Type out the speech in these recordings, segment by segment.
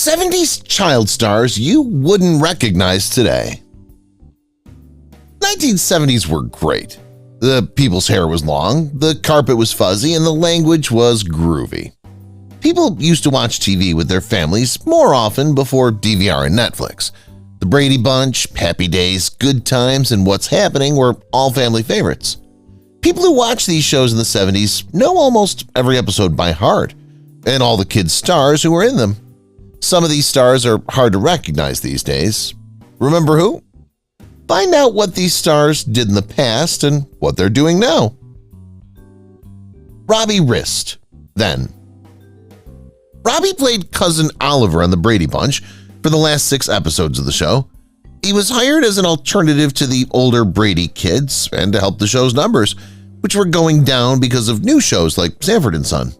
70s child stars you wouldn't recognize today. 1970s were great. The people's hair was long, the carpet was fuzzy, and the language was groovy. People used to watch TV with their families more often before DVR and Netflix. The Brady Bunch, Happy Days, Good Times, and What's Happening were all family favorites. People who watch these shows in the 70s know almost every episode by heart, and all the kids' stars who were in them. Some of these stars are hard to recognize these days. Remember who? Find out what these stars did in the past and what they're doing now. Robbie Rist, then. Robbie played Cousin Oliver on the Brady Bunch for the last 6 episodes of the show. He was hired as an alternative to the older Brady kids and to help the show's numbers, which were going down because of new shows like Sanford & Son.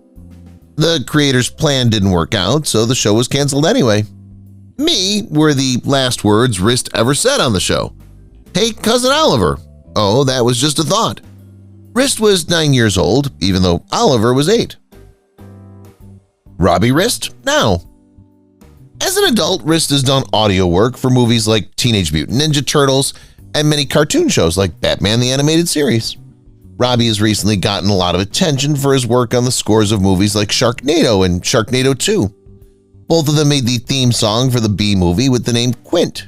The creator's plan didn't work out, so the show was canceled anyway. "Me" were the last words Rist ever said on the show. "Hey, Cousin Oliver." Oh, that was just a thought. Rist was 9 years old, even though Oliver was 8. Robbie Rist now. As an adult, Rist has done audio work for movies like Teenage Mutant Ninja Turtles and many cartoon shows like Batman the Animated Series. Robbie has recently gotten a lot of attention for his work on the scores of movies like Sharknado and Sharknado 2. Both of them made the theme song for the B movie with the name Quint.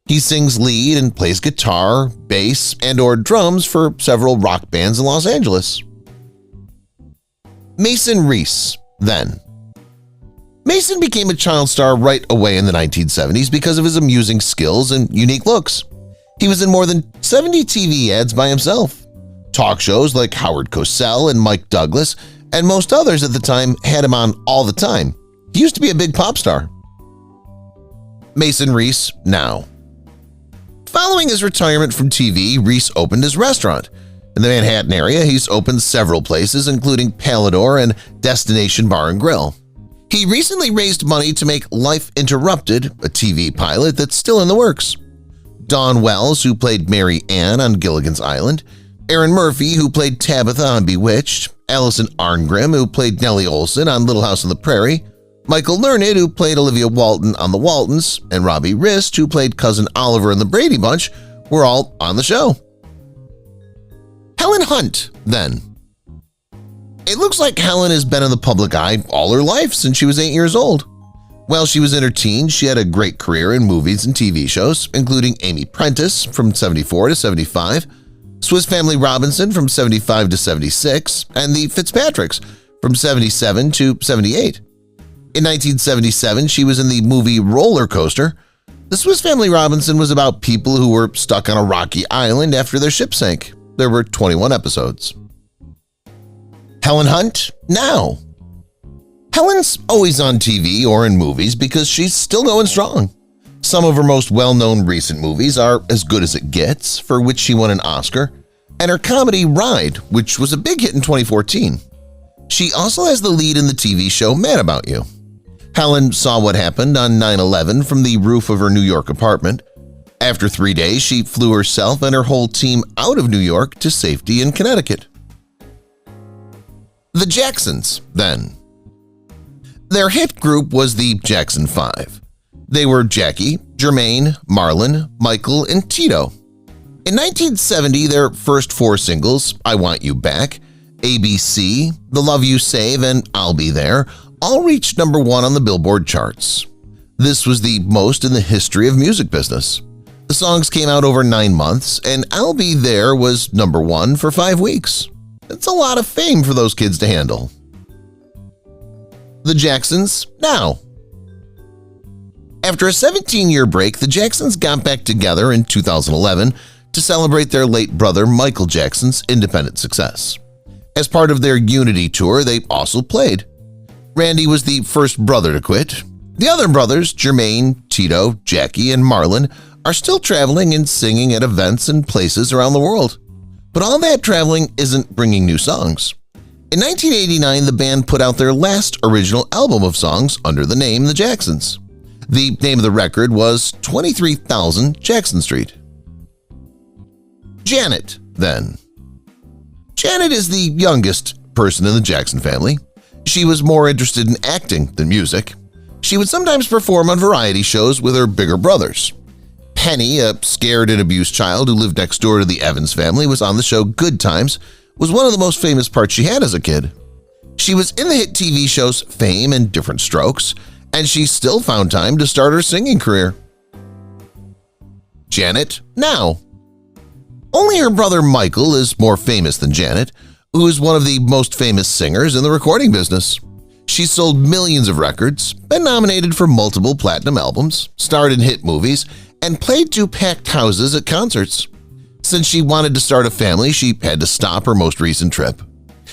He sings lead and plays guitar, bass, and/or drums for several rock bands in Los Angeles. Mason Reese, then. Mason became a child star right away in the 1970s because of his amusing skills and unique looks. He was in more than 70 TV ads by himself. Talk shows like Howard Cosell and Mike Douglas and most others at the time had him on all the time. He used to be a big pop star. Mason Reese now. Following his retirement from TV, Reese opened his restaurant. In the Manhattan area, he's opened several places, including Palador and Destination Bar and Grill. He recently raised money to make Life Interrupted, a TV pilot that's still in the works. Dawn Wells, who played Mary Ann on Gilligan's Island, Erin Murphy, who played Tabitha on Bewitched, Allison Arngrim, who played Nellie Olson on Little House on the Prairie, Michael Learned, who played Olivia Walton on The Waltons, and Robbie Rist, who played Cousin Oliver in the Brady Bunch, were all on the show. Helen Hunt, then. It looks like Helen has been in the public eye all her life since she was 8 years old. While she was in her teens, she had a great career in movies and TV shows, including Amy Prentice from 74 to 75, Swiss Family Robinson from 75 to 76, and the Fitzpatricks from 77 to 78. In 1977, she was in the movie Roller Coaster. The Swiss Family Robinson was about people who were stuck on a rocky island after their ship sank. There were 21 episodes. Helen Hunt now. Helen's always on TV or in movies because she's still going strong. Some of her most well-known recent movies are As Good as It Gets, for which she won an Oscar, and her comedy Ride, which was a big hit in 2014. She also has the lead in the TV show Mad About You. Helen saw what happened on 9/11 from the roof of her New York apartment. After 3 days, she flew herself and her whole team out of New York to safety in Connecticut. The Jacksons, then. Their hit group was the Jackson 5. They were Jackie, Jermaine, Marlon, Michael, and Tito. In 1970, their first 4 singles, I Want You Back, ABC, The Love You Save, and I'll Be There, all reached #1 on the Billboard charts. This was the most in the history of music business. The songs came out over 9 months, and I'll Be There was #1 for 5 weeks. It's a lot of fame for those kids to handle. The Jacksons now. After a 17-year break, the Jacksons got back together in 2011 to celebrate their late brother Michael Jackson's independent success. As part of their Unity tour, they also played. Randy was the first brother to quit. The other brothers, Jermaine, Tito, Jackie, and Marlon, are still traveling and singing at events and places around the world. But all that traveling isn't bringing new songs. In 1989, the band put out their last original album of songs under the name The Jacksons. The name of the record was 23,000 Jackson Street. Janet, then. Janet is the youngest person in the Jackson family. She was more interested in acting than music. She would sometimes perform on variety shows with her bigger brothers. Penny, a scared and abused child who lived next door to the Evans family, was on the show Good Times, was one of the most famous parts she had as a kid. She was in the hit TV shows Fame and Different Strokes, and she still found time to start her singing career. Janet Now. Only her brother Michael is more famous than Janet, who is one of the most famous singers in the recording business. She sold millions of records, been nominated for multiple platinum albums, starred in hit movies, and played to packed houses at concerts. Since she wanted to start a family, she had to stop her most recent trip.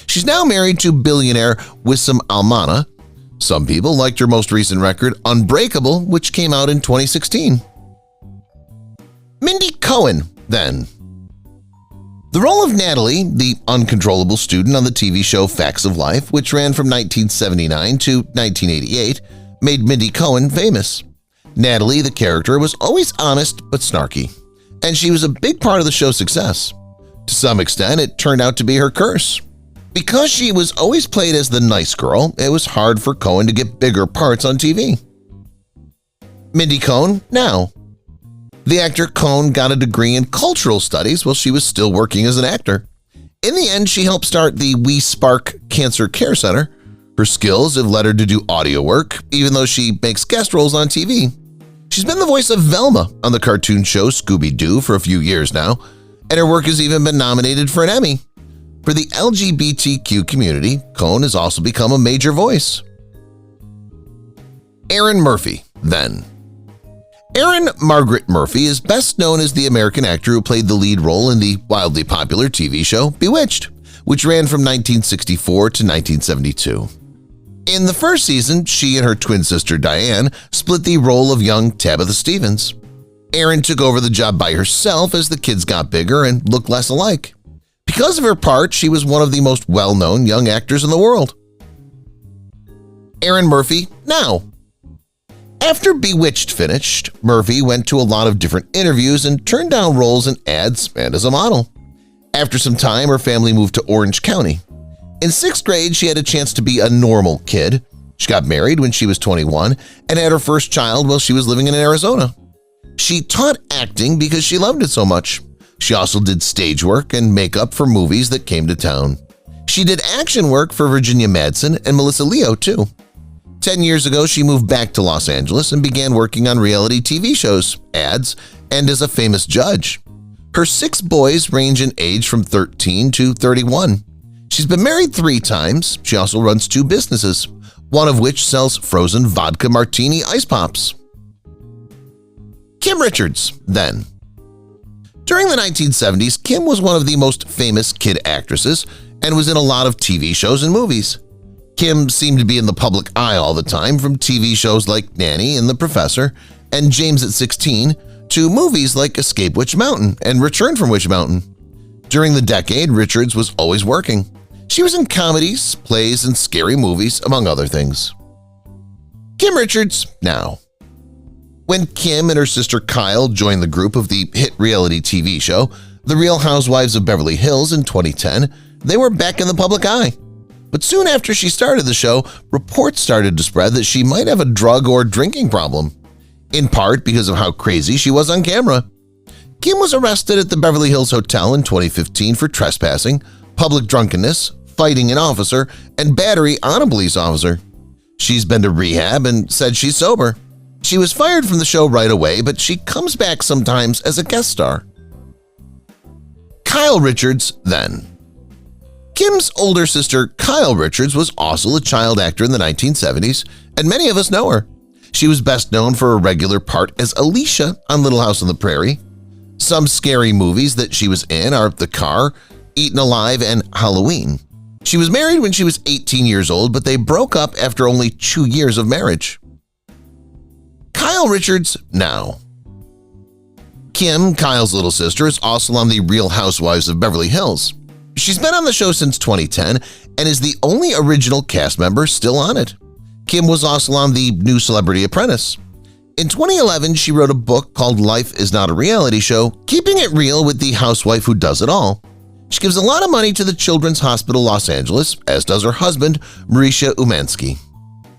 She's now married to billionaire Wissam Almana. Some people liked her most recent record, Unbreakable, which came out in 2016. Mindy Cohn, then. The role of Natalie, the uncontrollable student on the TV show Facts of Life, which ran from 1979 to 1988, made Mindy Cohn famous. Natalie, the character, was always honest but snarky, and she was a big part of the show's success. To some extent, it turned out to be her curse. Because she was always played as the nice girl, it was hard for Cohn to get bigger parts on TV. Mindy Cohn Now. The actor Cohn got a degree in cultural studies while she was still working as an actor. In the end, she helped start the We Spark Cancer Care Center. Her skills have led her to do audio work, even though she makes guest roles on TV. She's been the voice of Velma on the cartoon show Scooby-Doo for a few years now, and her work has even been nominated for an Emmy. For the LGBTQ community, Cohn has also become a major voice. Erin Murphy, then. Erin Margaret Murphy is best known as the American actor who played the lead role in the wildly popular TV show Bewitched, which ran from 1964 to 1972. In the first season, she and her twin sister Diane split the role of young Tabitha Stevens. Erin took over the job by herself as the kids got bigger and looked less alike. Because of her part, she was one of the most well-known young actors in the world. Erin Murphy Now. After Bewitched finished, Murphy went to a lot of different interviews and turned down roles in ads and as a model. After some time, her family moved to Orange County. In 6th grade, she had a chance to be a normal kid. She got married when she was 21 and had her first child while she was living in Arizona. She taught acting because she loved it so much. She also did stage work and makeup for movies that came to town. She did action work for Virginia Madsen and Melissa Leo, too. 10 years ago, she moved back to Los Angeles and began working on reality TV shows, ads, and as a famous judge. Her 6 boys range in age from 13 to 31. She's been married 3 times. She also runs 2 businesses, one of which sells frozen vodka martini ice pops. Kim Richards, then. During the 1970s, Kim was one of the most famous kid actresses and was in a lot of TV shows and movies. Kim seemed to be in the public eye all the time, from TV shows like Nanny and The Professor and James at 16 to movies like Escape Witch Mountain and Return from Witch Mountain. During the decade, Richards was always working. She was in comedies, plays, and scary movies, among other things. Kim Richards Now. When Kim and her sister Kyle joined the group of the hit reality TV show The Real Housewives of Beverly Hills in 2010, they were back in the public eye. But soon after she started the show, reports started to spread that she might have a drug or drinking problem, in part because of how crazy she was on camera. Kim was arrested at the Beverly Hills Hotel in 2015 for trespassing, public drunkenness, fighting an officer, and battery on a police officer. She's been to rehab and said she's sober. She was fired from the show right away, but she comes back sometimes as a guest star. Kyle Richards, then. Kim's older sister, Kyle Richards, was also a child actor in the 1970s, and many of us know her. She was best known for a regular part as Alicia on Little House on the Prairie. Some scary movies that she was in are The Car, Eaten Alive, and Halloween. She was married when she was 18 years old, but they broke up after only 2 years of marriage. Kyle Richards Now. Kim, Kyle's little sister, is also on The Real Housewives of Beverly Hills. She's been on the show since 2010 and is the only original cast member still on it. Kim was also on the new Celebrity Apprentice. In 2011, she wrote a book called Life is Not a Reality Show, keeping it real with the housewife who does it all. She gives a lot of money to the Children's Hospital Los Angeles, as does her husband, Marisha Umansky.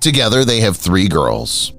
Together they have 3 girls.